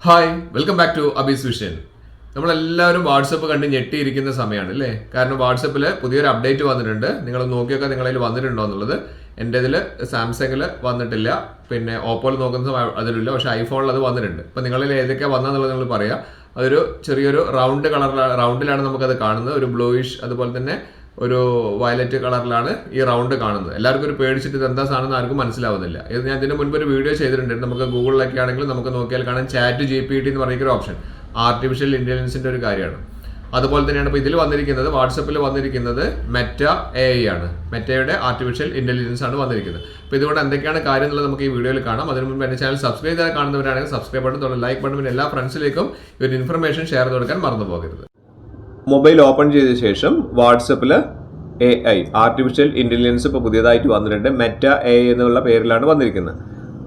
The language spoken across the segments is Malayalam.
ഹായ് വെൽക്കം ബാക്ക് ടു അബീസ് വിഷൻ. നമ്മളെല്ലാവരും വാട്സപ്പ് കണ്ട് ഞെട്ടിയിരിക്കുന്ന സമയമാണ് അല്ലേ? കാരണം വാട്സപ്പിൽ പുതിയൊരു അപ്ഡേറ്റ് വന്നിട്ടുണ്ട്. നിങ്ങൾ നോക്കിയൊക്കെ നിങ്ങളതിൽ വന്നിട്ടുണ്ടോ എന്നുള്ളത്. എൻ്റെ ഇതിൽ സാംസങ്ങിൽ വന്നിട്ടില്ല, പിന്നെ ഓപ്പോയിൽ നോക്കുന്ന അതിലില്ല, പക്ഷേ ഐഫോണിൽ അത് വന്നിട്ടുണ്ട്. ഇപ്പം നിങ്ങളിൽ ഏതൊക്കെയാണ് വന്നതെന്നുള്ളത് നിങ്ങൾ പറയാം. അതൊരു ചെറിയൊരു റൗണ്ടിലാണ് നമുക്കത് കാണുന്നത്. ഒരു ബ്ലൂയിഷ് അതുപോലെ തന്നെ ഒരു വയലറ്റ് കളറിലാണ് ഈ റൗണ്ട് കാണുന്നത്. എല്ലാവർക്കും ഒരു പേടിച്ചിട്ട് ഇത് എന്താ സാധനം ആർക്കും മനസ്സിലാവുന്നില്ല. ഇത് ഞാൻ ഇതിന് മുൻപ് ഒരു വീഡിയോ ചെയ്തിട്ടുണ്ട്. നമുക്ക് ഗൂഗിളിലൊക്കെ ആണെങ്കിലും നമുക്ക് നോക്കിയാൽ കാണാൻ ചാറ്റ് GPT എന്ന് പറയുന്ന ഒരു ഓപ്ഷൻ, ആർട്ടിഫിഷ്യൽ ഇന്റലിജൻസിന്റെ ഒരു കാര്യമാണ്. അതുപോലെ തന്നെയാണ് ഇപ്പോൾ ഇതിൽ വന്നിരിക്കുന്നത്, വാട്സപ്പിൽ വന്നിരിക്കുന്നത് മെറ്റ AI ആണ്. മെറ്റയുടെ ആർട്ടിഫിഷ്യൽ ഇന്റലിജൻസ് ആണ് വന്നിരിക്കുന്നത്. അപ്പോൾ ഇതുകൊണ്ട് എന്തൊക്കെയാണ് കാര്യം എന്നുള്ളത് നമുക്ക് ഈ വീഡിയോയിൽ കാണാം. അതിന് മുമ്പ് എൻ്റെ ചാനൽ സബ്സ്ക്രൈബ് ചെയ്താൽ കാണുന്നവരാണെങ്കിൽ സബ്സ്ക്രൈബ് ബട്ടൺ, ലൈക്ക് ബട്ടൺ, പിന്നെ എല്ലാ ഫ്രണ്ട്സിലേക്കും ഈ ഒരു ഇൻഫർമേഷൻ ഷെയർ ചെയ്ത് കൊടുക്കാൻ മറന്നു പോകരുത്. മൊബൈൽ ഓപ്പൺ ചെയ്ത ശേഷം വാട്സപ്പിൽ AI ആർട്ടിഫിഷ്യൽ ഇന്റലിജൻസ് ഇപ്പോൾ പുതിയതായിട്ട് വന്നിട്ടുണ്ട്. മെറ്റ AI എന്നുള്ള പേരിലാണ് വന്നിരിക്കുന്നത്.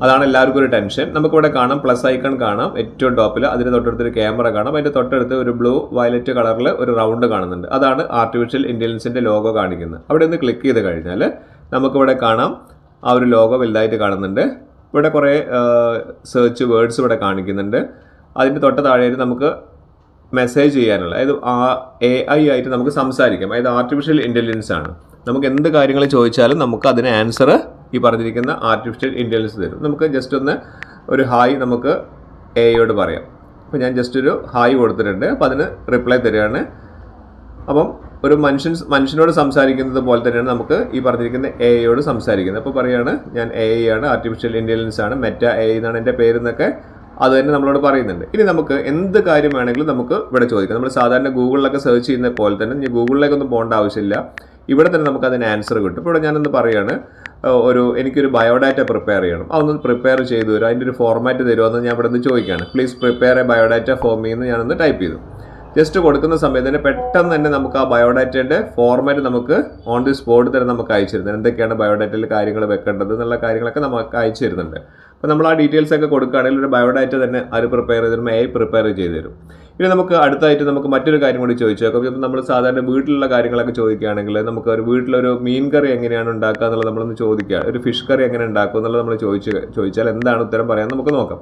അതാണ് എല്ലാവർക്കും ഒരു ടെൻഷൻ. നമുക്കിവിടെ കാണാം, പ്ലസ് ഐക്കൺ കാണാം ഏറ്റവും ടോപ്പിൽ. അതിന് തൊട്ടടുത്തൊരു ക്യാമറ കാണാം. അതിൻ്റെ തൊട്ടടുത്ത് ഒരു ബ്ലൂ വയലറ്റ് കളറിൽ ഒരു റൗണ്ട് കാണുന്നുണ്ട്. അതാണ് ആർട്ടിഫിഷ്യൽ ഇന്റലിജൻസിൻ്റെ ലോഗോ കാണിക്കുന്നത്. അവിടെ നിന്ന് ക്ലിക്ക് ചെയ്ത് കഴിഞ്ഞാൽ നമുക്കിവിടെ കാണാം, ആ ഒരു ലോഗോ വലുതായിട്ട് കാണുന്നുണ്ട്. ഇവിടെ കുറേ സെർച്ച് വേർഡ്സ് ഇവിടെ കാണിക്കുന്നുണ്ട്. അതിൻ്റെ തൊട്ട് താഴെയായിട്ട് നമുക്ക് മെസ്സേജ് ചെയ്യാനുള്ള, അതായത് AI ആയിട്ട് നമുക്ക് സംസാരിക്കാം. അതായത് ആർട്ടിഫിഷ്യൽ ഇൻ്റലിജൻസ് ആണ്. നമുക്ക് എന്ത് കാര്യങ്ങൾ ചോദിച്ചാലും നമുക്ക് അതിന് ആൻസർ ഈ പറഞ്ഞിരിക്കുന്ന ആർട്ടിഫിഷ്യൽ ഇൻ്റലിജൻസ് തരും. നമുക്ക് ജസ്റ്റ് ഒന്ന് ഒരു ഹായ് നമുക്ക് AIയോട് പറയാം. അപ്പോൾ ഞാൻ ജസ്റ്റ് ഒരു ഹായ് കൊടുത്തിട്ടുണ്ട്. അപ്പോൾ അതിന് റിപ്ലൈ തരികയാണ്. അപ്പം ഒരു മനുഷ്യനോട് സംസാരിക്കുന്നത് പോലെ തന്നെയാണ് നമുക്ക് ഈ പറഞ്ഞിരിക്കുന്ന AIയോട് സംസാരിക്കുന്നത്. അപ്പോൾ പറയുകയാണ്, ഞാൻ AI ആണ്, ആർട്ടിഫിഷ്യൽ ഇൻ്റലിജൻസ് ആണ്, മെറ്റ AI എന്നാണ് എൻ്റെ പേരെന്നൊക്കെ അത് തന്നെ നമ്മളോട് പറയുന്നുണ്ട്. ഇനി നമുക്ക് എന്ത് കാര്യം വേണമെങ്കിലും നമുക്ക് ഇവിടെ ചോദിക്കാം. നമ്മൾ സാധാരണ ഗൂഗിളിലൊക്കെ സെർച്ച് ചെയ്യുന്ന പോലെ തന്നെ ഇനി ഗൂഗിളിലേക്കൊന്നും പോകേണ്ട ആവശ്യമില്ല. ഇവിടെ തന്നെ നമുക്ക് അതിന് ആൻസർ കിട്ടും. ഇപ്പോൾ ഇവിടെ ഞാനൊന്ന് പറയുകയാണ്, എനിക്കൊരു ബയോഡാറ്റ പ്രിപ്പയർ ചെയ്യണം, അതൊന്ന് പ്രിപ്പയർ ചെയ്തു തരും, അതിൻ്റെ ഒരു ഫോർമാറ്റ് തരുമോ ഞാൻ ഇവിടെ നിന്ന് ചോദിക്കുകയാണ്. Please prepare A biodata for me എന്ന് ഞാനൊന്ന് ടൈപ്പ് ചെയ്തു. ജസ്റ്റ് കൊടുക്കുന്ന സമയത്ത് തന്നെ പെട്ടെന്ന് തന്നെ നമുക്ക് ആ ബയോഡാറ്റയുടെ ഫോർമാറ്റ് നമുക്ക് ഓൺ ദി സ്പോട്ട് തന്നെ നമുക്ക് അയച്ചു തരുന്നത്. എന്തൊക്കെയാണ് ബയോഡാറ്റയിൽ കാര്യങ്ങൾ വെക്കേണ്ടത് എന്നുള്ള കാര്യങ്ങളൊക്കെ നമുക്ക് അയച്ചു തരുന്നുണ്ട്. അപ്പോൾ നമ്മൾ ആ ഡീറ്റെയിൽസ് ഒക്കെ കൊടുക്കുകയാണെങ്കിൽ ഒരു ബയോഡാറ്റ തന്നെ അത് പ്രിപ്പയർ ചെയ്ത് തരും, AI പ്രിപ്പയർ ചെയ്ത് തരും. ഇനി നമുക്ക് അടുത്തായിട്ട് നമുക്ക് മറ്റൊരു കാര്യം കൂടി ചോദിച്ചു നോക്കാം. ഇപ്പം നമ്മൾ സാധാരണ വീട്ടിലുള്ള കാര്യങ്ങളൊക്കെ ചോദിക്കുകയാണെങ്കിൽ നമുക്ക് ഒരു വീട്ടിലൊരു മീൻ കറി എങ്ങനെയാണ് ഉണ്ടാക്കുക എന്നുള്ളത് നമ്മളൊന്ന് ചോദിക്കുക, ഒരു ഫിഷ് കറി എങ്ങനെ ഉണ്ടാക്കുക എന്നുള്ളത് നമ്മൾ ചോദിച്ചാൽ എന്താണ് ഉത്തരം പറയാൻ നമുക്ക് നോക്കാം.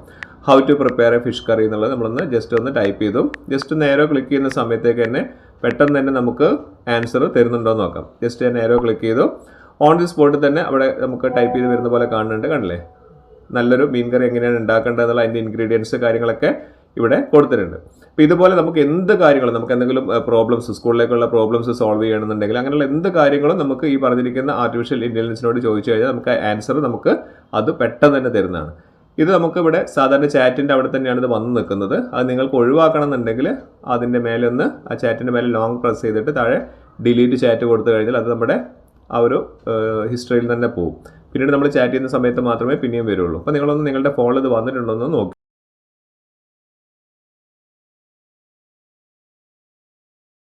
How to prepare a fish curry എന്നുള്ളത് നമ്മളൊന്ന് ജസ്റ്റ് ഒന്ന് ടൈപ്പ് ചെയ്തു. ജസ്റ്റ് നേരോ ക്ലിക്ക് ചെയ്യുന്ന സമയത്തേക്ക് തന്നെ പെട്ടെന്ന് തന്നെ നമുക്ക് ആൻസർ തരുന്നുണ്ടോ എന്ന് നോക്കാം. ജസ്റ്റ് നേരോ ക്ലിക്ക് ചെയ്തു. ഓൺ ദി സ്പോട്ടിൽ തന്നെ അവിടെ നമുക്ക് ടൈപ്പ് ചെയ്ത് വരുന്ന പോലെ കാണുന്നുണ്ട്, കണ്ടില്ലേ? നല്ലൊരു മീൻ കറി എങ്ങനെയാണ് ഉണ്ടാക്കേണ്ടത് എന്നുള്ള അതിൻ്റെ ഇൻഗ്രീഡിയൻസ് കാര്യങ്ങളൊക്കെ ഇവിടെ കൊടുത്തിട്ടുണ്ട്. അപ്പോൾ ഇതുപോലെ നമുക്ക് എന്ത് കാര്യങ്ങളും, നമുക്ക് എന്തെങ്കിലും പ്രോബ്ലംസ്, സ്കൂളിലേക്കുള്ള പ്രോബ്ലംസ് സോൾവ് ചെയ്യണമെന്നുണ്ടെങ്കിൽ അങ്ങനെയുള്ള എന്ത് കാര്യങ്ങളും നമുക്ക് ഈ പറഞ്ഞിരിക്കുന്ന ആർട്ടിഫിഷ്യൽ ഇൻ്റലിജൻസിനോട് ചോദിച്ചു കഴിഞ്ഞാൽ നമുക്ക് ആൻസർ നമുക്ക് അത് പെട്ടെന്ന് തന്നെ തരുന്നതാണ്. ഇത് നമുക്ക് ഇവിടെ സാധാരണ ചാറ്റിൻ്റെ അവിടെ തന്നെയാണ് ഇത് വന്ന് നിൽക്കുന്നത്. അത് നിങ്ങൾക്ക് ഒഴിവാക്കണം എന്നുണ്ടെങ്കിൽ അതിൻ്റെ മേലെ ഒന്ന് ആ ചാറ്റിൻ്റെ മേലെ ലോങ് പ്രസ് ചെയ്തിട്ട് താഴെ ഡിലീറ്റ് ചാറ്റ് കൊടുത്തു കഴിഞ്ഞാൽ അത് നമ്മുടെ ആ ഒരു ഹിസ്റ്ററിയിൽ തന്നെ പോകും. പിന്നീട് നമ്മൾ ചാറ്റ് ചെയ്യുന്ന സമയത്ത് മാത്രമേ പിന്നെയും വരുള്ളൂ. അപ്പോൾ നിങ്ങളൊന്ന് നിങ്ങളുടെ ഫോണിൽ ഇത് വന്നിട്ടുണ്ടോ എന്ന് നോക്കി.